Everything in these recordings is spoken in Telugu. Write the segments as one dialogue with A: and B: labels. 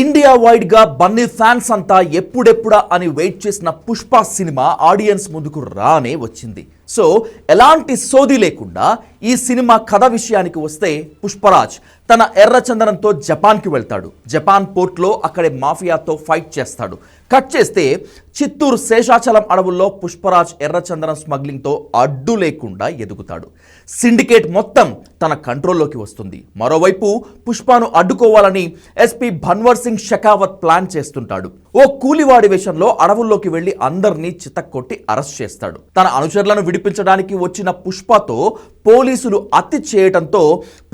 A: ఇండియా వైడ్ గా బన్నీ ఫ్యాన్స్ అంతా ఎప్పుడెప్పుడా అని వెయిట్ చేసిన పుష్ప సినిమా ఆడియన్స్ ముందుకు రానే వచ్చింది. సో ఎలాంటి సోది లేకుండా ఈ సినిమా కథ విషయానికి వస్తే పుష్పరాజ్ తన ఎర్రచందనంతో జపాన్కి వెళ్తాడు. జపాన్ పోర్ట్లో అక్కడే మాఫియాతో ఫైట్ చేస్తాడు. కట్ చేస్తే చిత్తూరు శేషాచలం అడవుల్లో పుష్పరాజ్ ఎర్రచందనం స్మగ్లింగ్తో అడ్డు లేకుండా ఎదుగుతాడు. సిండికేట్ మొత్తం తన కంట్రోల్లోకి వస్తుంది. మరోవైపు పుష్పను అడ్డుకోవాలని ఎస్పీ భన్వర్ సింగ్ షెకావత్ ప్లాన్ చేస్తుంటాడు. ఓ కూలివాడి వేషంలో అడవుల్లోకి వెళ్లి అందరినీ చితక్కొట్టి అరెస్ట్ చేస్తాడు. తన అనుచరులను విడిపించడానికి వచ్చిన పుష్పతో పోలీసులు అతి చేయడంతో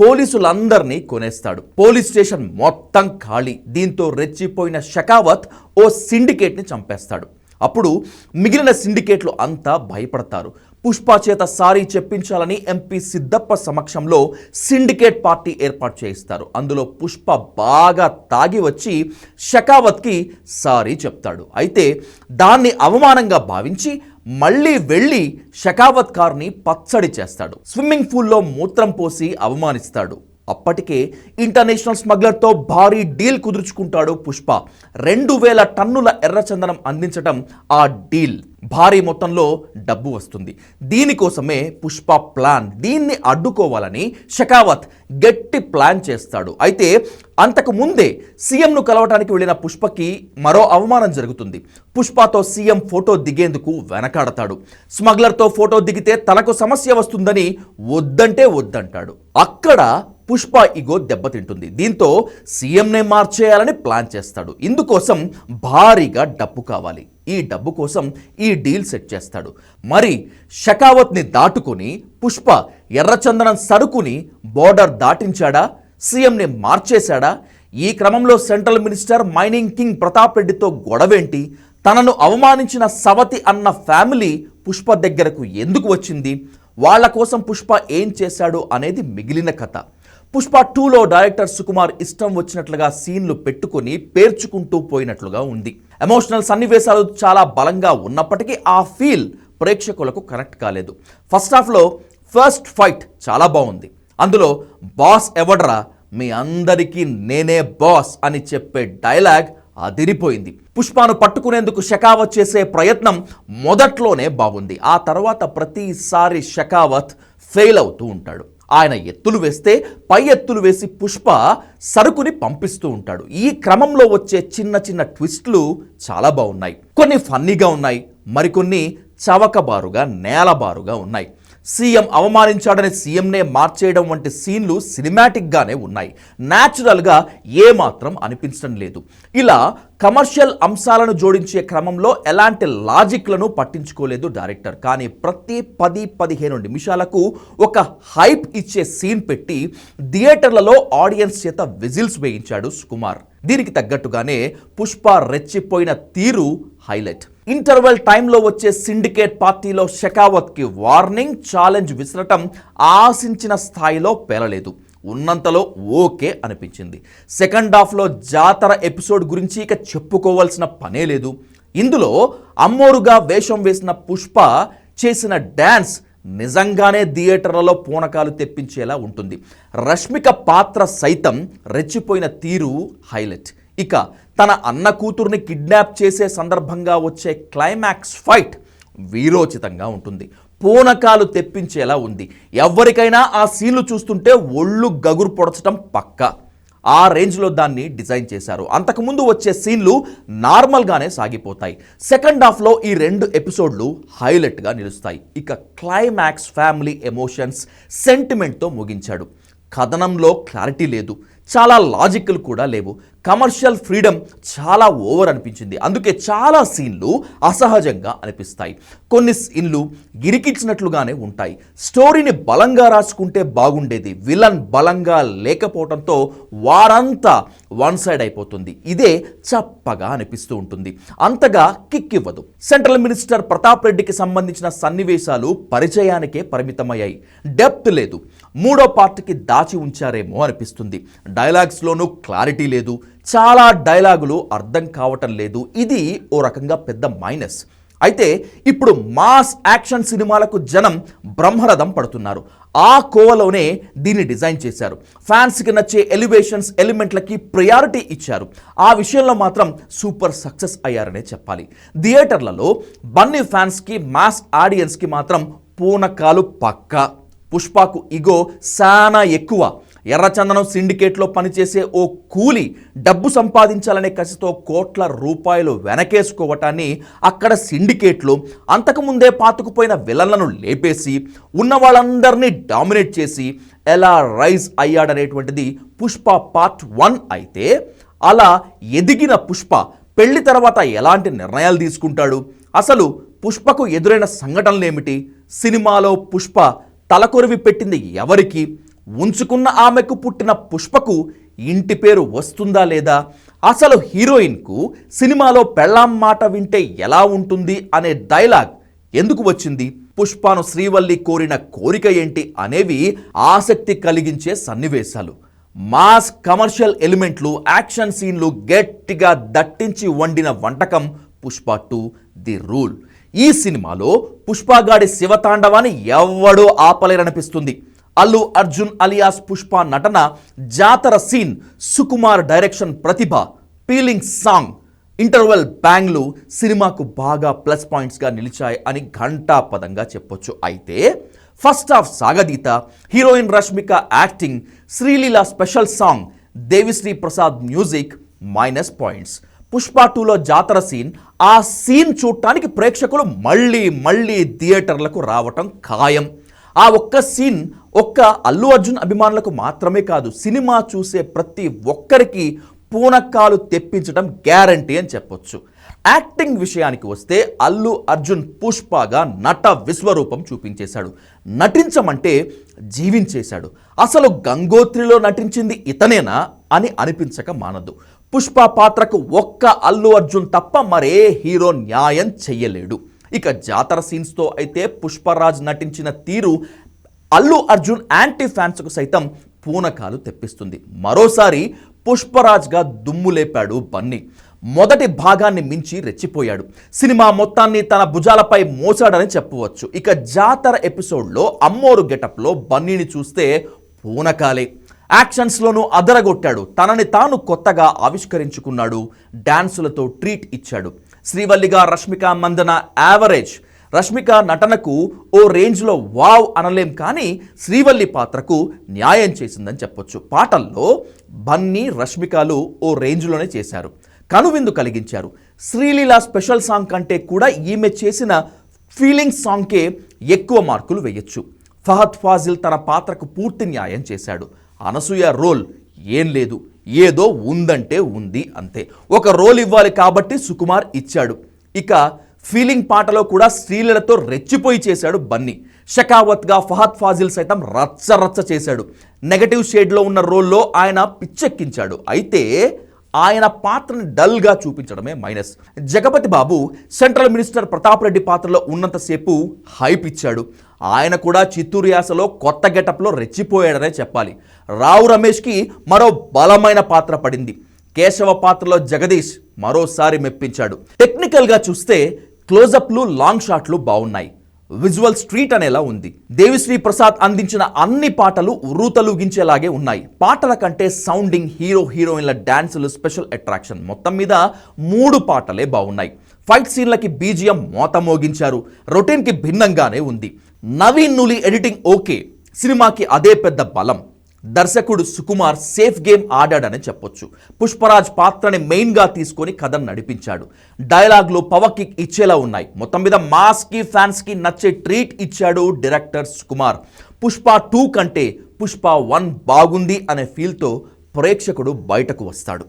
A: పోలీసులందరినీ కొనేస్తాడు. పోలీస్ స్టేషన్ మొత్తం ఖాళీ. దీంతో రెచ్చిపోయిన షెకావత్ ఓ సిండికేట్ని చంపేస్తాడు. అప్పుడు మిగిలిన సిండికేట్లు అంతా భయపడతారు. పుష్ప చేత సారీ చెప్పించాలని ఎంపీ సిద్ధప్ప సమక్షంలో సిండికేట్ పార్టీ ఏర్పాటు చేయిస్తారు. అందులో పుష్ప బాగా తాగి వచ్చి షెకావత్కి సారీ చెప్తాడు. అయితే దాన్ని అవమానంగా భావించి మళ్ళీ వెళ్ళి షెకావత్ కార్ని పచ్చడి చేస్తాడు. స్విమ్మింగ్ పూల్లో మూత్రం పోసి అవమానిస్తాడు. అప్పటికే ఇంటర్నేషనల్ స్మగ్లర్తో భారీ డీల్ కుదుర్చుకుంటాడు పుష్ప. 2000 టన్నుల ఎర్రచందనం అందించడం ఆ డీల్. భారీ మొత్తంలో డబ్బు వస్తుంది. దీనికోసమే పుష్ప ప్లాన్. దీన్ని అడ్డుకోవాలని షెకావత్ గట్టి ప్లాన్ చేస్తాడు. అయితే అంతకు ముందే సీఎంను కలవటానికి వెళ్ళిన పుష్పకి మరో అవమానం జరుగుతుంది. పుష్పతో సీఎం ఫోటో దిగేందుకు వెనకాడతాడు. స్మగ్లర్తో ఫోటో దిగితే తనకు సమస్య వస్తుందని వద్దంటే వద్దంటాడు. అక్కడ పుష్ప ఇగో దెబ్బతింటుంది. దీంతో సీఎంనే మార్చేయాలని ప్లాన్ చేస్తాడు. ఇందుకోసం భారీగా డబ్బు కావాలి. ఈ డబ్బు కోసం ఈ డీల్ సెట్ చేస్తాడు. మరి షెకావత్ని దాటుకొని పుష్ప ఎర్రచందనం సరుకుని బోర్డర్ దాటించాడా? సీఎంని మార్చేశాడా? ఈ క్రమంలో central minister mining king Pratap రెడ్డితో గొడవేంటి? తనను అవమానించిన సవతి అన్న ఫ్యామిలీ పుష్ప దగ్గరకు ఎందుకు వచ్చింది? వాళ్ళ కోసం పుష్ప ఏం చేశాడు అనేది మిగిలిన కథ. పుష్ప 2లో డైరెక్టర్ సుకుమార్ ఇష్టం వచ్చినట్లుగా సీన్లు పెట్టుకుని పేర్చుకుంటూ పోయినట్లుగా ఉంది. ఎమోషనల్ సన్నివేశాలు చాలా బలంగా ఉన్నప్పటికీ ఆ ఫీల్ ప్రేక్షకులకు కనెక్ట్ కాలేదు. ఫస్ట్ హాఫ్లో ఫస్ట్ ఫైట్ చాలా బాగుంది. అందులో బాస్ ఎవడ్రా, మీ అందరికీ నేనే బాస్ అని చెప్పే డైలాగ్ అదిరిపోయింది. పుష్పను పట్టుకునేందుకు షెకావత్ చేసే ప్రయత్నం మొదట్లోనే బాగుంది. ఆ తర్వాత ప్రతిసారి షెకావత్ ఫెయిల్ అవుతూ ఉంటాడు. ఆయన ఎత్తులు వేస్తే పై ఎత్తులు వేసి పుష్ప సరుకుని పంపిస్తూ ఉంటాడు. ఈ క్రమంలో వచ్చే చిన్న చిన్న ట్విస్ట్లు చాలా బాగున్నాయి. కొన్ని ఫన్నీగా ఉన్నాయి, మరికొన్ని చవకబారుగా నేలబారుగా ఉన్నాయి. సీఎం అవమానించాడని సీఎంనే మార్చేయడం వంటి సీన్లు సినిమాటిక్గానే ఉన్నాయి. న్యాచురల్గా ఏమాత్రం అనిపించడం లేదు. ఇలా కమర్షియల్ అంశాలను జోడించే క్రమంలో ఎలాంటి లాజిక్లను పట్టించుకోలేదు డైరెక్టర్. కానీ ప్రతి 10-15 నిమిషాలకు ఒక హైప్ ఇచ్చే సీన్ పెట్టి థియేటర్లలో ఆడియన్స్ చేత విజిల్స్ వేయించాడు సుకుమార్. దీనికి తగ్గట్టుగానే పుష్ప రెచ్చిపోయిన తీరు హైలైట్. ఇంటర్వెల్ టైంలో వచ్చే సిండికేట్ పార్టీలో షెకావత్కి వార్నింగ్ ఛాలెంజ్ విసరటం ఆశించిన స్థాయిలో పేలలేదు. ఉన్నంతలో ఓకే అనిపించింది. సెకండ్ హాఫ్లో జాతర ఎపిసోడ్ గురించి ఇక చెప్పుకోవాల్సిన పనే లేదు. ఇందులో అమ్మోరుగా వేషం వేసిన పుష్ప చేసిన డ్యాన్స్ నిజంగానే థియేటర్లలో పూనకాలు తెప్పించేలా ఉంటుంది. రష్మిక పాత్ర సైతం రెచ్చిపోయిన తీరు హైలైట్. ఇక తన అన్న కూతుర్ని కిడ్నాప్ చేసే సందర్భంగా వచ్చే క్లైమాక్స్ ఫైట్ వీరోచితంగా ఉంటుంది. పూనకాలు తెప్పించేలా ఉంది. ఎవరికైనా ఆ సీన్లు చూస్తుంటే ఒళ్ళు గగురు పొడచటం పక్కా. ఆ రేంజ్లో దాన్ని డిజైన్ చేశారు. అంతకుముందు వచ్చే సీన్లు నార్మల్గానే సాగిపోతాయి. సెకండ్ హాఫ్లో ఈ 2 ఎపిసోడ్లు హైలైట్గా నిలుస్తాయి. ఇక క్లైమాక్స్ ఫ్యామిలీ ఎమోషన్స్ సెంటిమెంట్తో ముగించాడు. కథనంలో క్లారిటీ లేదు, చాలా లాజికల్ కూడా లేవు. కమర్షియల్ ఫ్రీడమ్ చాలా ఓవర్ అనిపించింది. అందుకే చాలా సీన్లు అసహజంగా అనిపిస్తాయి. కొన్ని సీన్లు గిరికిచ్చినట్లుగానే ఉంటాయి. స్టోరీని బలంగా రాసుకుంటే బాగుండేది. విలన్ బలంగా లేకపోవడంతో వారంతా వన్ సైడ్ అయిపోతుంది. ఇదే చప్పగా అనిపిస్తూ ఉంటుంది. అంతగా కిక్ ఇవ్వదు. సెంట్రల్ మినిస్టర్ ప్రతాప్ రెడ్డికి సంబంధించిన సన్నివేశాలు పరిచయానికే పరిమితమయ్యాయి. డెప్త్ లేదు. 3వ పార్ట్కి దాచి ఉంచారేమో అనిపిస్తుంది. డైలాగ్స్లోనూ క్లారిటీ లేదు. చాలా డైలాగులు అర్థం కావటం లేదు. ఇది ఓ రకంగా పెద్ద మైనస్. అయితే ఇప్పుడు మాస్ యాక్షన్ సినిమాలకు జనం బ్రహ్మరథం పడుతున్నారు. ఆ కోవలోనే దీన్ని డిజైన్ చేశారు. ఫ్యాన్స్కి నచ్చే ఎలివేషన్స్ ఎలిమెంట్లకి ప్రయారిటీ ఇచ్చారు. ఆ విషయంలో మాత్రం సూపర్ సక్సెస్ అయ్యారనే చెప్పాలి. థియేటర్లలో బన్నీ ఫ్యాన్స్కి మాస్ ఆడియన్స్కి మాత్రం పూనకాలు పక్కా. పుష్పకు ఇగో చాలా ఎక్కువ. ఎర్రచందనం సిండికేట్లో పనిచేసే ఓ కూలి డబ్బు సంపాదించాలనే కసితో కోట్ల రూపాయలు వెనకేసుకోవటాన్ని అక్కడ సిండికేట్లు అంతకుముందే పాతుకుపోయిన విలన్లను లేపేసి ఉన్న వాళ్ళందరినీ డామినేట్ చేసి ఎలా రైజ్ అయ్యాడనేటువంటిది పుష్ప పార్ట్ 1 అయితే, అలా ఎదిగిన పుష్ప పెళ్లి తర్వాత ఎలాంటి నిర్ణయాలు తీసుకుంటాడు, అసలు పుష్పకు ఎదురైన సంఘటనలేమిటి, సినిమాలో పుష్ప తలకొరివి పెట్టింది ఎవరికి, ఉంచుకున్న ఆమెకు పుట్టిన పుష్పకు ఇంటి పేరు వస్తుందా లేదా, అసలు హీరోయిన్కు సినిమాలో పెళ్ళాం మాట వింటే ఎలా ఉంటుంది అనే డైలాగ్ ఎందుకు వచ్చింది, పుష్పను శ్రీవల్లి కోరిన కోరిక ఏంటి అనేవి ఆసక్తి కలిగించే సన్నివేశాలు. మాస్ కమర్షియల్ ఎలిమెంట్లు యాక్షన్ సీన్లు గట్టిగా దట్టించి వండిన వంటకం పుష్ప 2 ది రూల్. ఈ సినిమాలో పుష్పగాడి శివతాండవాన్ని ఎవ్వడూ ఆపలేరనిపిస్తుంది. అల్లు అర్జున్ అలియాస్ పుష్ప నటన, జాతర సీన్, సుకుమార్ డైరెక్షన్ ప్రతిభ, పీలింగ్ సాంగ్, ఇంటర్వెల్ బ్యాంగ్లు సినిమాకు బాగా ప్లస్ పాయింట్స్గా నిలిచాయి అని ఘంటాపదంగా చెప్పొచ్చు. అయితే ఫస్ట్ హాఫ్ సాగదీత, heroine Rashmika acting, Sreeleela special song, Devi Sri Prasad music minus పాయింట్స్. పుష్ప 2లో జాతర సీన్, ఆ సీన్ చూడటానికి ప్రేక్షకులు మళ్ళీ థియేటర్లకు రావటం ఖాయం. ఆ ఒక్క సీన్ ఒక్క అల్లు అర్జున్ అభిమానులకు మాత్రమే కాదు, సినిమా చూసే ప్రతి ఒక్కరికి పూనకాలు తెప్పించడం గ్యారంటీ అని చెప్పొచ్చు. యాక్టింగ్ విషయానికి వస్తే అల్లు అర్జున్ పుష్పగా నట విశ్వరూపం చూపించేశాడు. నటించమంటే జీవించేశాడు. అసలు గంగోత్రిలో నటించింది ఇతనేనా అని అనిపించక మానదు. పుష్ప పాత్రకు ఒక్క అల్లు అర్జున్ తప్ప మరే హీరో న్యాయం చెయ్యలేడు. ఇక జాతర సీన్స్తో అయితే పుష్పరాజ్ నటించిన తీరు అల్లు అర్జున్ యాంటీ ఫ్యాన్స్కు సైతం పూనకాలు తెప్పిస్తుంది. మరోసారి పుష్పరాజ్గా దుమ్ము లేపాడు బన్నీ. మొదటి భాగాన్ని మించి రెచ్చిపోయాడు. సినిమా మొత్తాన్ని తన భుజాలపై మోసాడని చెప్పవచ్చు. ఇక జాతర ఎపిసోడ్లో అమ్మోరు గెటప్లో బన్నీని చూస్తే పూనకాలే. యాక్షన్స్లోనూ అదరగొట్టాడు. తనని తాను కొత్తగా ఆవిష్కరించుకున్నాడు. డాన్సులతో ట్రీట్ ఇచ్చాడు. శ్రీవల్లిగా రష్మిక మందన యావరేజ్. రష్మిక నటనకు ఓ రేంజ్లో వావ్ అనలేం, కానీ శ్రీవల్లి పాత్రకు న్యాయం చేసిందని చెప్పొచ్చు. పాటల్లో బన్నీ రష్మికలు ఓ రేంజ్లోనే చేశారు, కనువిందు కలిగించారు. శ్రీలీల స్పెషల్ సాంగ్ కంటే కూడా ఈమె చేసిన ఫీలింగ్ సాంగ్కే ఎక్కువ మార్కులు వేయొచ్చు. ఫహద్ ఫాజిల్ తన పాత్రకు పూర్తి న్యాయం చేశాడు. అనసూయ రోల్ ఏం లేదు, ఏదో ఉందంటే ఉంది అంతే. ఒక రోల్ ఇవ్వాలి కాబట్టి సుకుమార్ ఇచ్చాడు. ఇక ఫీలింగ్ పాటలో కూడా శ్రీలీలతో రెచ్చిపోయి చేశాడు బన్నీ. షకావత్గా ఫహద్ ఫాజిల్ సైతం రచ్చ చేశాడు. నెగటివ్ షేడ్లో ఉన్న రోల్లో ఆయన పిచ్చెక్కించాడు. అయితే ఆయన పాత్రని డల్గా చూపించడమే మైనస్. జగపతి బాబు సెంట్రల్ మినిస్టర్ ప్రతాప్ రెడ్డి పాత్రలో ఉన్నంతసేపు హైప్ ఇచ్చాడు. ఆయన కూడా చిత్తూరు యాసలో కొత్త గెటప్లో రెచ్చిపోయాడనే చెప్పాలి. రావు రమేష్కి మరో బలమైన పాత్ర పడింది. కేశవ పాత్రలో జగదీష్ మరోసారి మెప్పించాడు. టెక్నికల్గా చూస్తే క్లోజప్లు లాంగ్ షాట్లు బాగున్నాయి. విజువల్ స్ట్రీట్ అనేలా ఉంది. దేవిశ్రీ ప్రసాద్ అందించిన అన్ని పాటలు ఉర్రూతలూగించేలాగే ఉన్నాయి. పాటల కంటే సౌండింగ్, హీరోయిన్ల డాన్సులు స్పెషల్ అట్రాక్షన్. మొత్తం మీద 3 పాటలే బాగున్నాయి. ఫైట్ సీన్లకి బీజిఎం మోత మోగించారు. రొటీన్కి భిన్నంగానే ఉంది. నవీన్ నులి ఎడిటింగ్ ఓకే, సినిమాకి అదే పెద్ద బలం. దర్శకుడు సుకుమార్ సేఫ్ గేమ్ ఆడాడని చెప్పొచ్చు. పుష్పరాజ్ పాత్రని మెయిన్గా తీసుకొని కథను నడిపించాడు. డైలాగ్లు పవర్ కిక్ ఇచ్చేలా ఉన్నాయి. మొత్తం మీద మాస్కి ఫ్యాన్స్కి నచ్చే ట్రీట్ ఇచ్చాడు డైరెక్టర్ సుకుమార్. పుష్ప 2 కంటే పుష్ప 1 బాగుంది అనే ఫీల్తో ప్రేక్షకుడు బయటకు వస్తాడు.